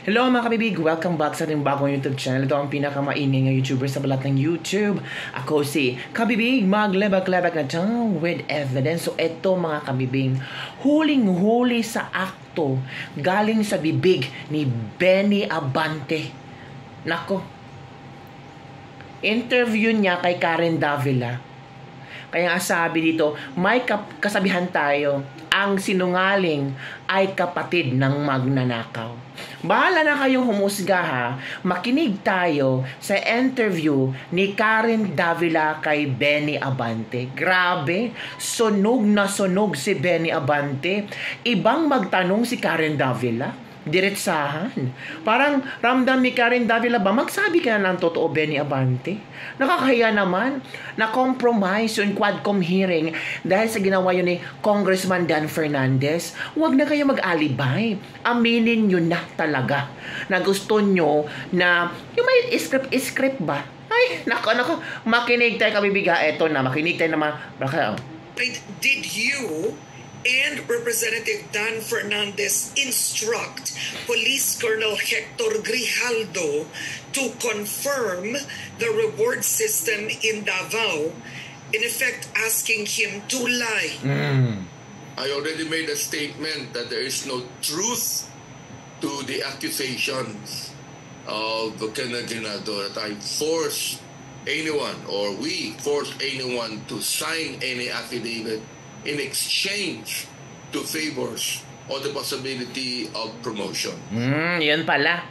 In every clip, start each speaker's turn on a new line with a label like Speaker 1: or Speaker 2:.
Speaker 1: Hello mga kabibig! Welcome back sa ating bagong YouTube channel. Ito ang pinakamaingay ng YouTuber sa balat ng YouTube. Ako si Kabibig, maglebak-lebak na channel with evidence. So ito mga kabibig, huling-huli sa akto galing sa bibig ni Benny Abante. Nako, interview niya kay Karen Davila. Kaya nga sabi dito, may kasabihan tayo, ang sinungaling ay kapatid ng magnanakaw. Bahala na kayong humusga ha. Makinig tayo sa interview ni Karen Davila kay Benny Abante. Grabe, sunog na sunog si Benny Abante. Ibang magtanong si Karen Davila. Diretsahan. Parang ramdam ni Karen Davila ba, magsabi ka na ng totoo, Benny Abante? Nakakahiya naman na compromise yung Quadcom hearing dahil sa ginawa yun ni Congressman Dan Fernandez. Huwag na kayo mag-alibay. Aminin nyo na talaga na gusto nyo na yung may script ba? Ay, nako, makinig tayo kabibiga. Eto na, makinig tayo naman.
Speaker 2: Did you and Representative Dan Fernandez instruct Police Colonel Hector Grijaldo to confirm the reward system in Davao, in effect asking him to lie?
Speaker 3: I already made a statement that there is no truth to the accusations of Colonel Grijaldo, that I forced anyone or we forced anyone to sign any affidavit in exchange to favors or the possibility of promotion.
Speaker 1: Yun pala.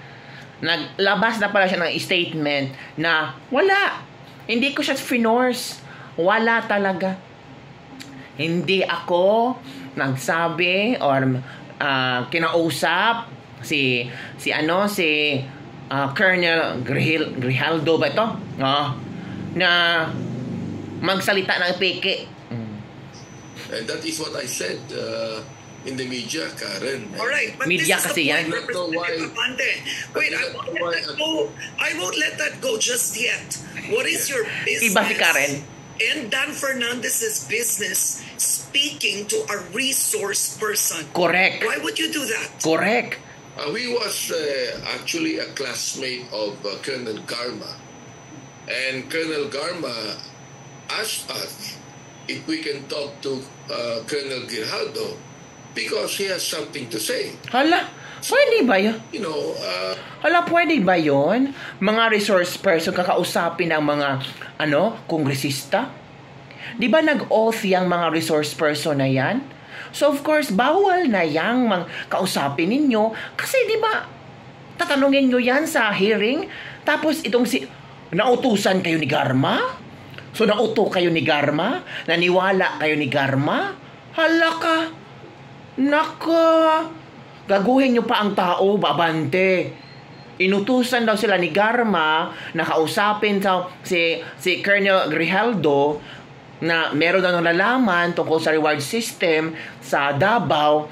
Speaker 1: Naglabas na pala siya ng statement na wala. Hindi ko siya finorce. Wala talaga. Hindi ako nagsabi or kinausap si Colonel Grijaldo ba ito? Na magsalita ng peke.
Speaker 3: And that is what I said in the media, Karen.
Speaker 2: All right, but
Speaker 1: Media
Speaker 2: this is
Speaker 1: kasi
Speaker 2: the
Speaker 1: yan.
Speaker 2: point, Representative Abante. Wait, I won't let that go just yet. What is your business?
Speaker 1: Iba si Karen.
Speaker 2: And Dan Fernandez's business speaking to a resource person?
Speaker 1: Correct.
Speaker 2: Why would you do that?
Speaker 1: Correct.
Speaker 3: He was actually a classmate of Colonel Garma. And Colonel Garma asked us if we can talk to Colonel Grijaldo because he has something to say.
Speaker 1: Hala, pwede ba yun?
Speaker 3: You know,
Speaker 1: Hala, pwede ba yun? Mga resource person kakausapin ng mga, kongresista? Di ba nag-oath yung mga resource person na yan? So of course, bawal na yang kausapin ninyo kasi di ba tatanungin nyo yan sa hearing? Tapos itong nautusan kayo ni Garma? So, nauto kayo ni Garma? Naniwala kayo ni Garma? Hala ka! Naka! Gaguhin nyo pa ang tao, Abante. Inutusan daw sila ni Garma na kausapin si Colonel Grijaldo na meron daw ng lalaman tungkol sa reward system sa Davao.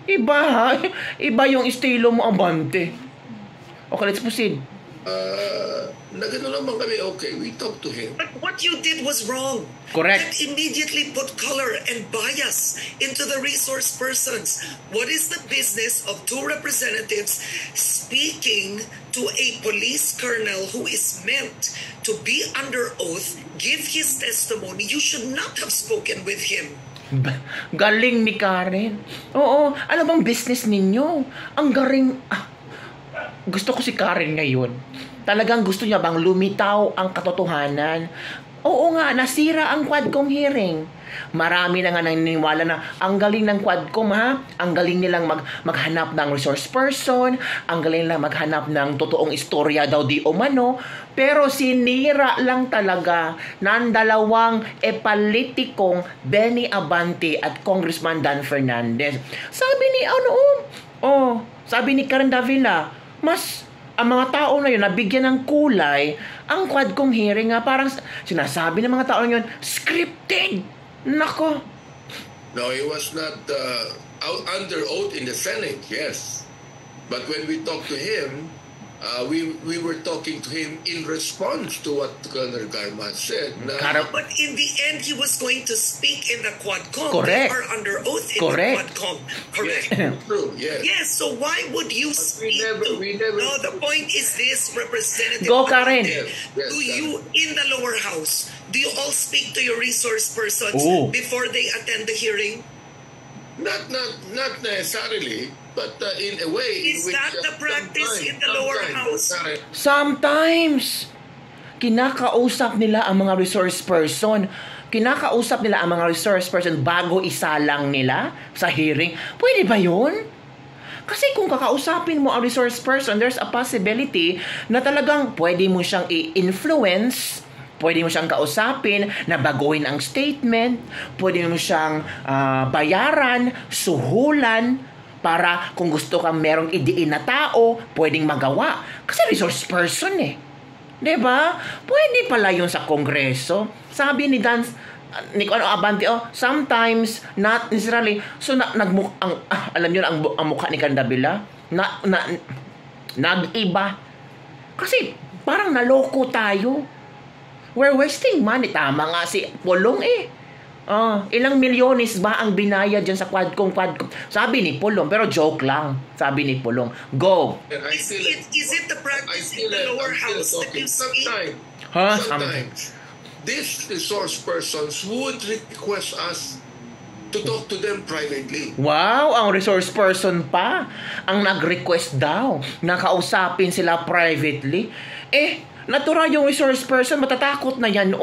Speaker 1: Iba yung estilo mo, Abante. Okay, let's proceed.
Speaker 3: Nagano naman kami, okay, we talked to him.
Speaker 2: But what you did was wrong.
Speaker 1: Correct.
Speaker 2: That immediately put color and bias into the resource persons. What is the business of two representatives speaking to a police colonel who is meant to be under oath, give his testimony? You should not have spoken with him.
Speaker 1: Galing ni Karen. Oo, ano bang business ninyo? Ang galing. Gusto ko si Karen ngayon. Talagang gusto niya bang lumitaw ang katotohanan? Oo nga, nasira ang Quadcom hearing. Marami na nga naniniwala na ang galing ng Quadcom ha. Ang galing nilang maghanap ng resource person. Ang galing nilang maghanap ng totoong istorya daw di umano. Pero sinira lang talaga ng dalawang epalitikong Benny Abante at Congressman Dan Fernandez. Sabi ni sabi ni Karen Davila, ang mga tao na yun, nabigyan ng kulay, ang Quadcom hearing nga, parang sinasabi ng mga tao na yun, scripted! Nako!
Speaker 3: No, he was not under oath in the Senate, yes. But when we talked to him, we were talking to him in response to what Colonel Garma said.
Speaker 2: But in the end, he was going to speak in the Quadcom.
Speaker 1: Correct.
Speaker 2: They are under oath in
Speaker 1: Correct.
Speaker 2: the Quadcom. Correct.
Speaker 3: Yes, true, yes.
Speaker 2: Yes, so why would you speak
Speaker 3: we never-
Speaker 2: No, the point is this, Representative.
Speaker 1: Go, Karen.
Speaker 3: Yes,
Speaker 2: Do you, in the lower house, do you all speak to your resource persons
Speaker 1: Oh.
Speaker 2: before they attend the hearing?
Speaker 3: Not necessarily, but in a way.
Speaker 2: Is that the practice in the lower house?
Speaker 1: Sometimes, kinakausap nila ang mga resource person. Kinakausap nila ang mga resource person bago isalang nila sa hearing. Pwede ba yun? Kasi kung kakausapin mo ang resource person, there's a possibility na talagang pwede mo siyang i-influence, pwede mo siyang kausapin na baguhin ang statement, pwede mo siyang bayaran, suhulan, para kung gusto kang merong idiin na tao, pwedeng magawa. Kasi resource person eh. 'Di ba? Pwede pala yun sa Kongreso. Sabi ni Dan Abante, sometimes not necessarily. So alam niyo ang mukha ni Candabila nag-iba. Kasi parang naloko tayo. We're wasting money. Tama nga si Pulong eh. Ilang milyones ba ang binayad dyan sa Quadcom? Sabi ni Pulong, pero joke lang. Sabi ni Pulong. Go!
Speaker 2: Is it the practice in the lower house that you speak?
Speaker 3: Sometimes, these resource persons would request us to talk to them privately.
Speaker 1: Wow, ang resource person pa ang nag-request daw na kausapin sila privately. Natural yung resource person, matatakot na yan,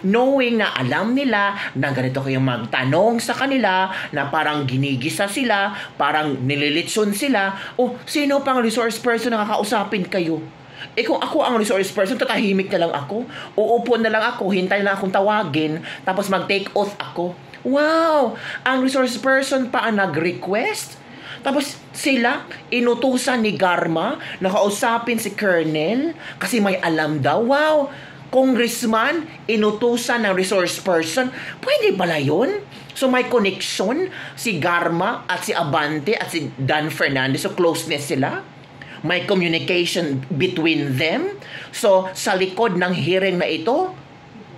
Speaker 1: knowing na alam nila na ganito kayong magtanong sa kanila, na parang ginigisa sila, parang nililitson sila, sino pang resource person na kakausapin kayo? Kung ako ang resource person, tatahimik na lang ako, uupo na lang ako, hintay na akong tawagin, tapos mag-take oath ako. Wow! Ang resource person pa ang nag-request? Tapos sila, inutusan ni Garma na kausapin si Colonel kasi may alam daw. Wow! Congressman, inutusan ng resource person. Pwede pala yun? So may connection si Garma at si Abante at si Dan Fernandez. So closeness sila. May communication between them. So sa likod ng hearing na ito,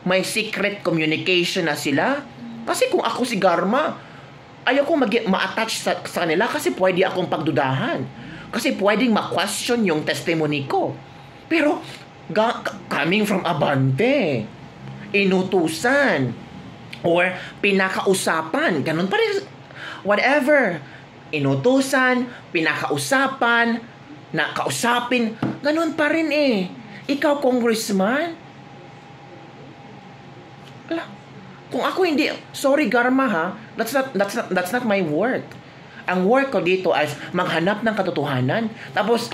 Speaker 1: may secret communication na sila. Kasi kung ako si Garma, ayoko ma-attach sa kanila kasi pwede akong pagdudahan. Kasi pwedeng ma-question yung testimony ko. Pero, coming from Abante, inutusan, or pinakausapan, ganun pa rin, whatever, inutusan, pinakausapan, kausapin, ganun pa rin eh. Ikaw, congressman, kung ako hindi, sorry Garma ha, that's not my work. Ang work ko dito ay maghanap ng katotohanan. Tapos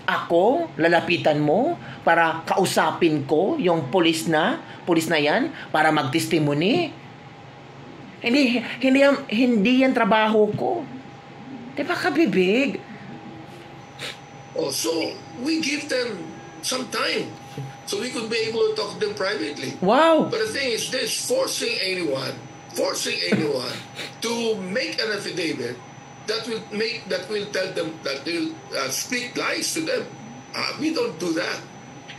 Speaker 1: ako, lalapitan mo para kausapin ko yung pulis na yan para mag-testimony. Hindi yan trabaho ko. Di ba kabibig?
Speaker 3: So we give them some time. So we could be able to talk to them privately.
Speaker 1: Wow!
Speaker 3: But the thing is this, forcing anyone to make an affidavit that will tell them, that will speak lies to them. We don't do that.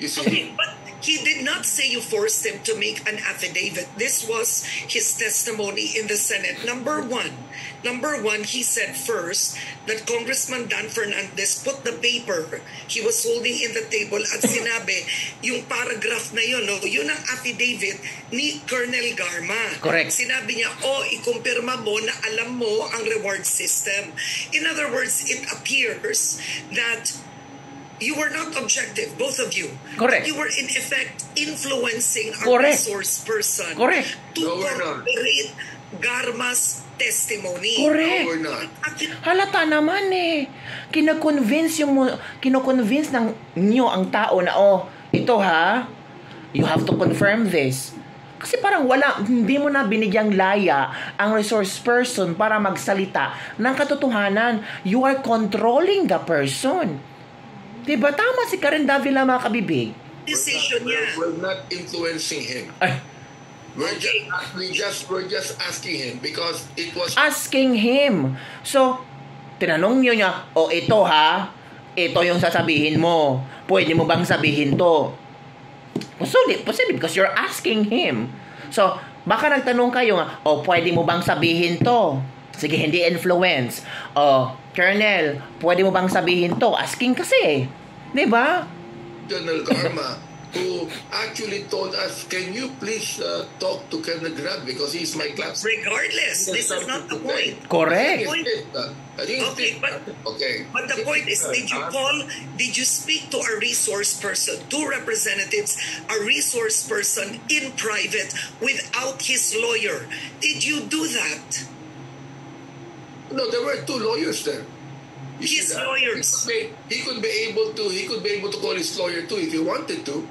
Speaker 3: You see?
Speaker 2: Okay, but he did not say you forced him to make an affidavit. This was his testimony in the Senate. Number one, he said first that Congressman Dan Fernandez put the paper he was holding in the table at sinabi, yung paragraph na yun, yun ang affidavit ni Colonel Garma.
Speaker 1: Correct.
Speaker 2: Sinabi niya, ikumpirma mo na alam mo ang reward system. In other words, it appears that you were not objective, both of you.
Speaker 1: Correct.
Speaker 2: You were in effect influencing our resource person to corroborate Garma's testimony.
Speaker 1: Correct.
Speaker 3: No, we're not.
Speaker 1: Halata naman eh. Kino-convince ng nyo ang tao na, ito ha, you have to confirm this. Kasi parang hindi mo na binigyang laya ang resource person para magsalita ng katotohanan. You are controlling the person. Diba? Tama si Karen Davila, mga kabibig.
Speaker 2: Decision niya.
Speaker 3: We're not influencing him. We're just asking him because it was...
Speaker 1: Asking him. So, tinanong niya, ito ha, ito yung sasabihin mo. Pwede mo bang sabihin to? Posible because you're asking him. So, baka nagtanong kayo nga, pwede mo bang sabihin to? Sige, hindi influence. Colonel, pwede mo bang sabihin to? Asking kasi. Di ba?
Speaker 3: Colonel Garma, who actually told us, can you please talk to Colonel Grab because he's my class.
Speaker 2: Regardless, this is not the point.
Speaker 1: Correct.
Speaker 2: But the point is, did you speak to a resource person, two representatives, a resource person in private without his lawyer? Did you do that?
Speaker 3: No, there were two lawyers there.
Speaker 2: His lawyers.
Speaker 3: He could be able to call his lawyer too if he wanted to.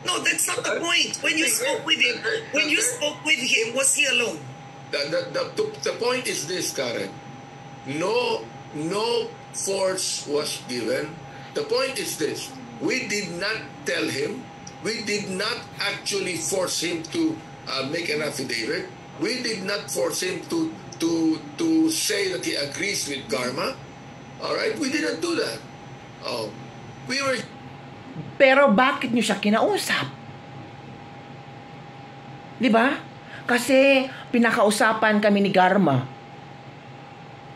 Speaker 2: No, that's not the point. When you spoke with him, was he alone?
Speaker 3: The point is this, Karen. No force was given. The point is this. We did not tell him. We did not actually force him to make an affidavit. We did not force him to say that he agrees with Garma. All right? We didn't do that. We were...
Speaker 1: Pero bakit nyo siya kinausap? Di ba? Kasi pinakausapan kami ni Garma.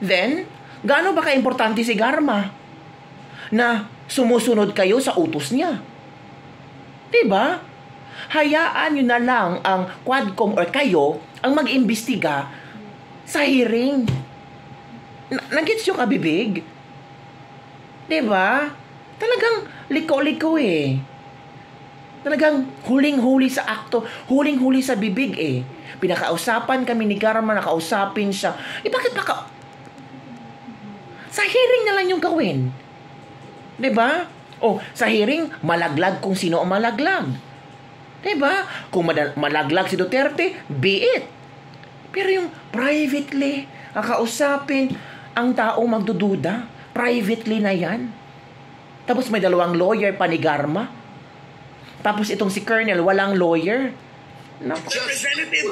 Speaker 1: Then, gaano ba ka-importante si Garma na sumusunod kayo sa utos niya? Di ba? Hayaan nyo na lang ang Quadcom or kayo ang mag-imbestiga sa hearing. Nag-gets yung kabibig? Di ba? Talagang liko-liko eh. Talagang huling-huli sa akto, huling-huli sa bibig eh. Pinakausapan kami ni Garma, nakausapin siya. Bakit baka... Sa hearing na lang yung gawin. Diba? Sa hearing, malaglag kung sino ang malaglag. Diba? Kung malaglag si Duterte, be it. Pero yung privately, kakausapin ang taong magdududa, privately na yan. Tapos may dalawang lawyer pa ni Garma. Tapos itong si Colonel, walang lawyer. No.
Speaker 2: Representative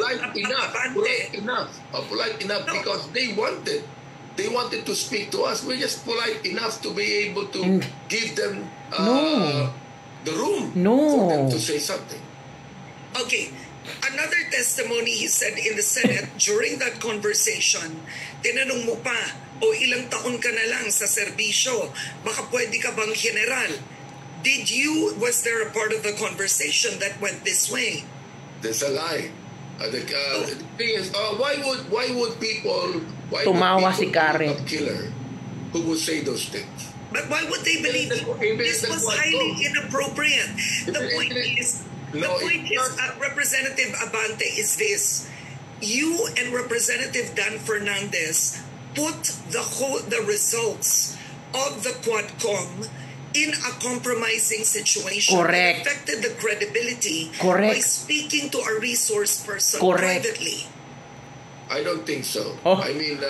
Speaker 3: polite enough because they wanted to speak to us. We're just polite enough to be able to give them the room for them to say something.
Speaker 2: Okay. Another testimony he said in the Senate during that conversation, tinanong mo pa, ilang taon ka na lang sa serbisyo, baka pwede ka bang general? Was there a part of the conversation that went this way?
Speaker 3: There's a lie. The thing is, why would people
Speaker 1: tumawa si Karen
Speaker 3: a killer who would say those things?
Speaker 2: But why would they believe this was highly inappropriate? The point is, Representative Abante, is this: you and Representative Dan Fernandez put the results of the Quadcom in a compromising situation.
Speaker 1: Correct.
Speaker 2: It affected the credibility by
Speaker 1: Correct.
Speaker 2: speaking to a resource person
Speaker 1: Correct.
Speaker 2: privately.
Speaker 3: I don't think so. I mean,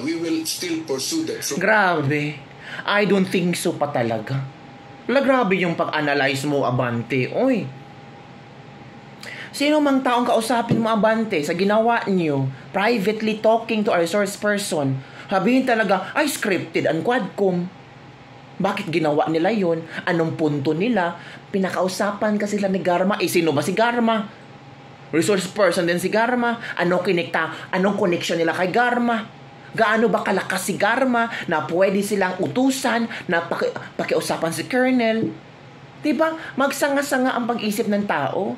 Speaker 3: we will still pursue that.
Speaker 1: Grabe. I don't think so pa talaga. Grabe yung pag-analyze mo, Abante. Oy. Sino mang taong kausapin mo, Abante, sa ginawa niyo, privately talking to a resource person, sabihin talaga, ay scripted ang Quadcom. Bakit ginawa nila yun? Anong punto nila? Pinakausapan kasi sila ni Garma. Sino ba si Garma? Resource person din si Garma. Anong connection nila kay Garma? Gaano ba kalakas si Garma na pwede silang utusan na pakiusapan si Colonel? Diba? Magsanga-sanga ang pag-isip ng tao.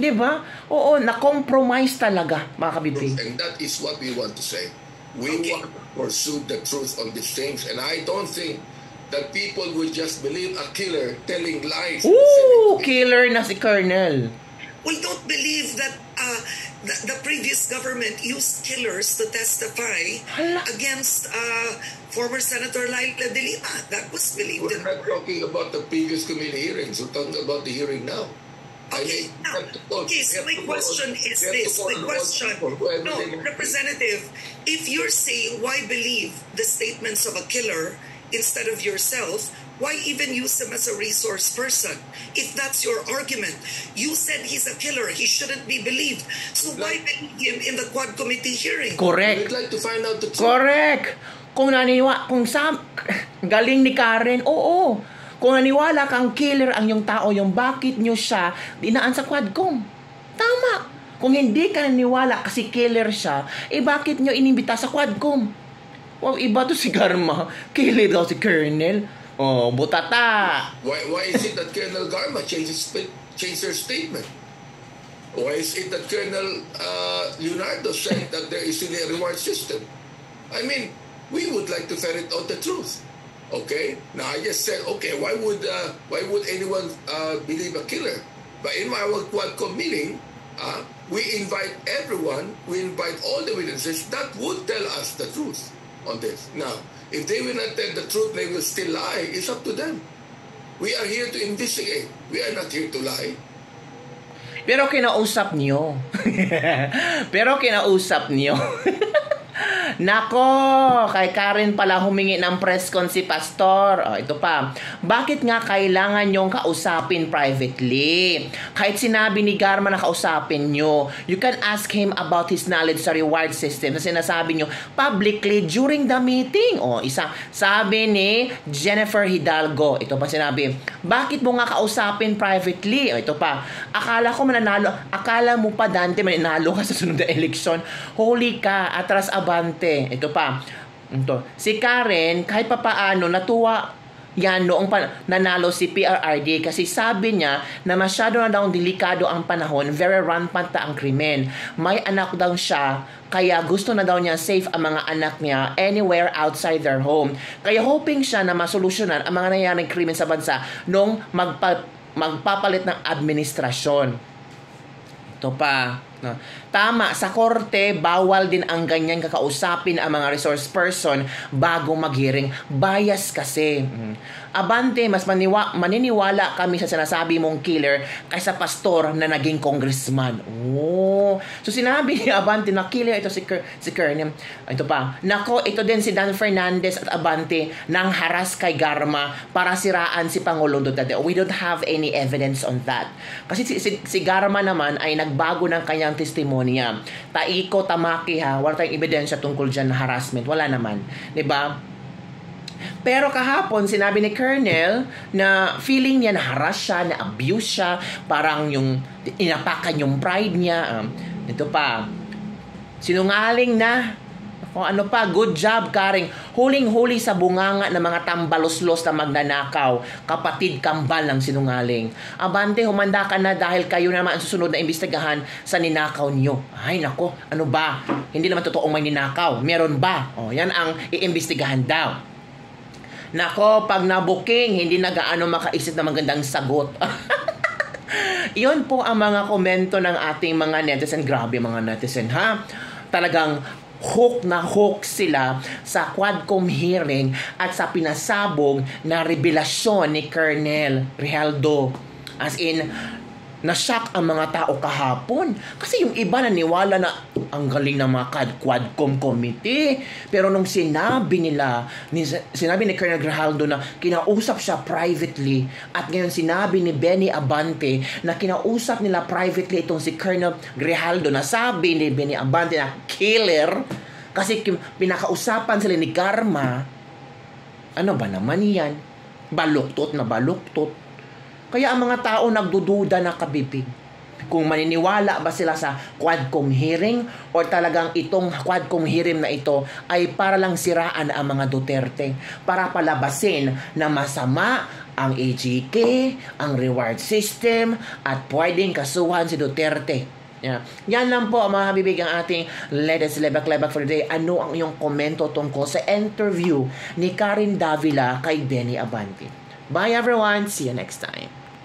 Speaker 1: Diba? Oo, na-compromise talaga, mga kabibig.
Speaker 3: And that is what we want to say. We want to pursue the truth on these things. And I don't think that people would just believe a killer telling lies.
Speaker 1: Killer na si Colonel.
Speaker 2: Well, don't believe that the previous government used killers to testify against former Senator Laila de Lima. That was believed.
Speaker 3: We're not talking about the previous committee hearings. We're talking about the hearing now.
Speaker 2: Okay, so my question is this. Representative, if you're saying why believe the statements of a killer instead of yourself, why even use him as a resource person? If that's your argument, you said he's a killer, he shouldn't be believed. So why believe him in the Quad Committee hearing?
Speaker 1: Correct.
Speaker 3: We'd like to find out the truth.
Speaker 1: Correct. Kung Galing ni Karen. Oo. Kung naniwala kang killer ang yung tao, yung bakit nyo siya dinaan sa Quadcom? Tama. Kung hindi ka naniwala kasi killer siya, bakit nyo inimbita sa Quadcom? Wow, iba to si Garma. Killer daw si Colonel. Oh, butata.
Speaker 3: Why is it that Colonel Garma changed her statement? Why is it that Colonel Leonardo said that there is really a reward system? I mean, we would like to ferret out the truth. Okay? Now I just said, okay, why would anyone believe a killer? But in our Quadcom meeting, we invite everyone, we invite all the witnesses that would tell us the truth on this. Now, if they will not tell the truth, they will still lie. It's up to them. We are here to investigate. We are not here to lie.
Speaker 1: Pero kinausap niyo. Nako, kay Karen pala humingi ng press con si Pastor. Ito pa. Bakit nga kailangan nyong kausapin privately? Kahit sinabi ni Garma na kausapin nyo, you can ask him about his knowledge sa reward system na sinasabi nyo publicly during the meeting. Isa, sabi ni Jennifer Hidalgo. Ito pa sinabi, bakit mo nga kausapin privately? Ito pa, akala mo pa Dante mananalo ka sa sunod na eleksyon. Holy ka, atras abante. Ito pa. Si Karen, kahit papaano, natuwa yan noong nanalo si PRRD kasi sabi niya na masyado na daw delikado ang panahon, very rampant na ang krimen. May anak daw siya, kaya gusto na daw niya safe ang mga anak niya anywhere outside their home. Kaya hoping siya na masolusyonan ang mga nangyayaring krimen sa bansa nung magpapalit ng administrasyon. Ito pa. Tama, sa korte, bawal din ang ganyan kakausapin ang mga resource person bago mag-hearing. Bias kasi. Abante, mas maniniwala kami sa sinasabi mong killer kaysa pastor na naging congressman. So sinabi ni Abante na killer ito si Colonel. Ito pa. Nako, ito din si Dan Fernandez at Abante nang haras kay Garma para siraan si Pangulong Duterte. We don't have any evidence on that. Kasi si Garma naman ay nagbago ng kanyang testimonya. Taiko, tamaki ha. Wala tayong ebidensya tungkol dyan na harassment. Wala naman. Diba? Pero kahapon, sinabi ni Colonel na feeling niya na-harass siya, na-abuse siya, parang yung inapakan yung pride niya. Ito pa, sinungaling na. Ano pa, good job, Karing. Huling-huli sa bunganga ng mga tambaloslos na magnanakaw. Kapatid kambal ng sinungaling. Abante, humanda ka na dahil kayo naman ang susunod na imbestigahan sa ninakaw niyo. Ay, nako, ano ba? Hindi naman totoong may ninakaw. Meron ba? Yan ang iimbestigahan daw. Nako, pag nabuking, hindi na gaano makaisip na magandang sagot. Iyon po ang mga komento ng ating mga netizen. Grabe mga netizen, ha? Talagang hook na hook sila sa Quadcom hearing at sa pinasabog na revelasyon ni Colonel Rijaldo. As in, na-shock ang mga tao kahapon. Kasi yung iba naniwala na ang galing ng mga Quadcom committee. Pero nung sinabi ni Colonel Grijaldo na kinausap siya privately, at ngayon sinabi ni Benny Abante na kinausap nila privately itong si Colonel Grijaldo, na sabi ni Benny Abante na killer kasi pinakausapan sila ni Garma. Ano ba naman yan? Baluktot na baluktot. Kaya ang mga tao nagdududa na kabibig kung maniniwala ba sila sa Quadcom hearing o talagang itong Quadcom hearing na ito ay para lang siraan ang mga Duterte, para palabasin na masama ang AGK, ang reward system, at pwedeng kasuhan si Duterte. Yan lang po mga habibig ang ating latest lebak-lebak for the day. Ano ang iyong komento tungkol sa interview ni Karen Davila kay Benny Abante? Bye everyone. See you next time.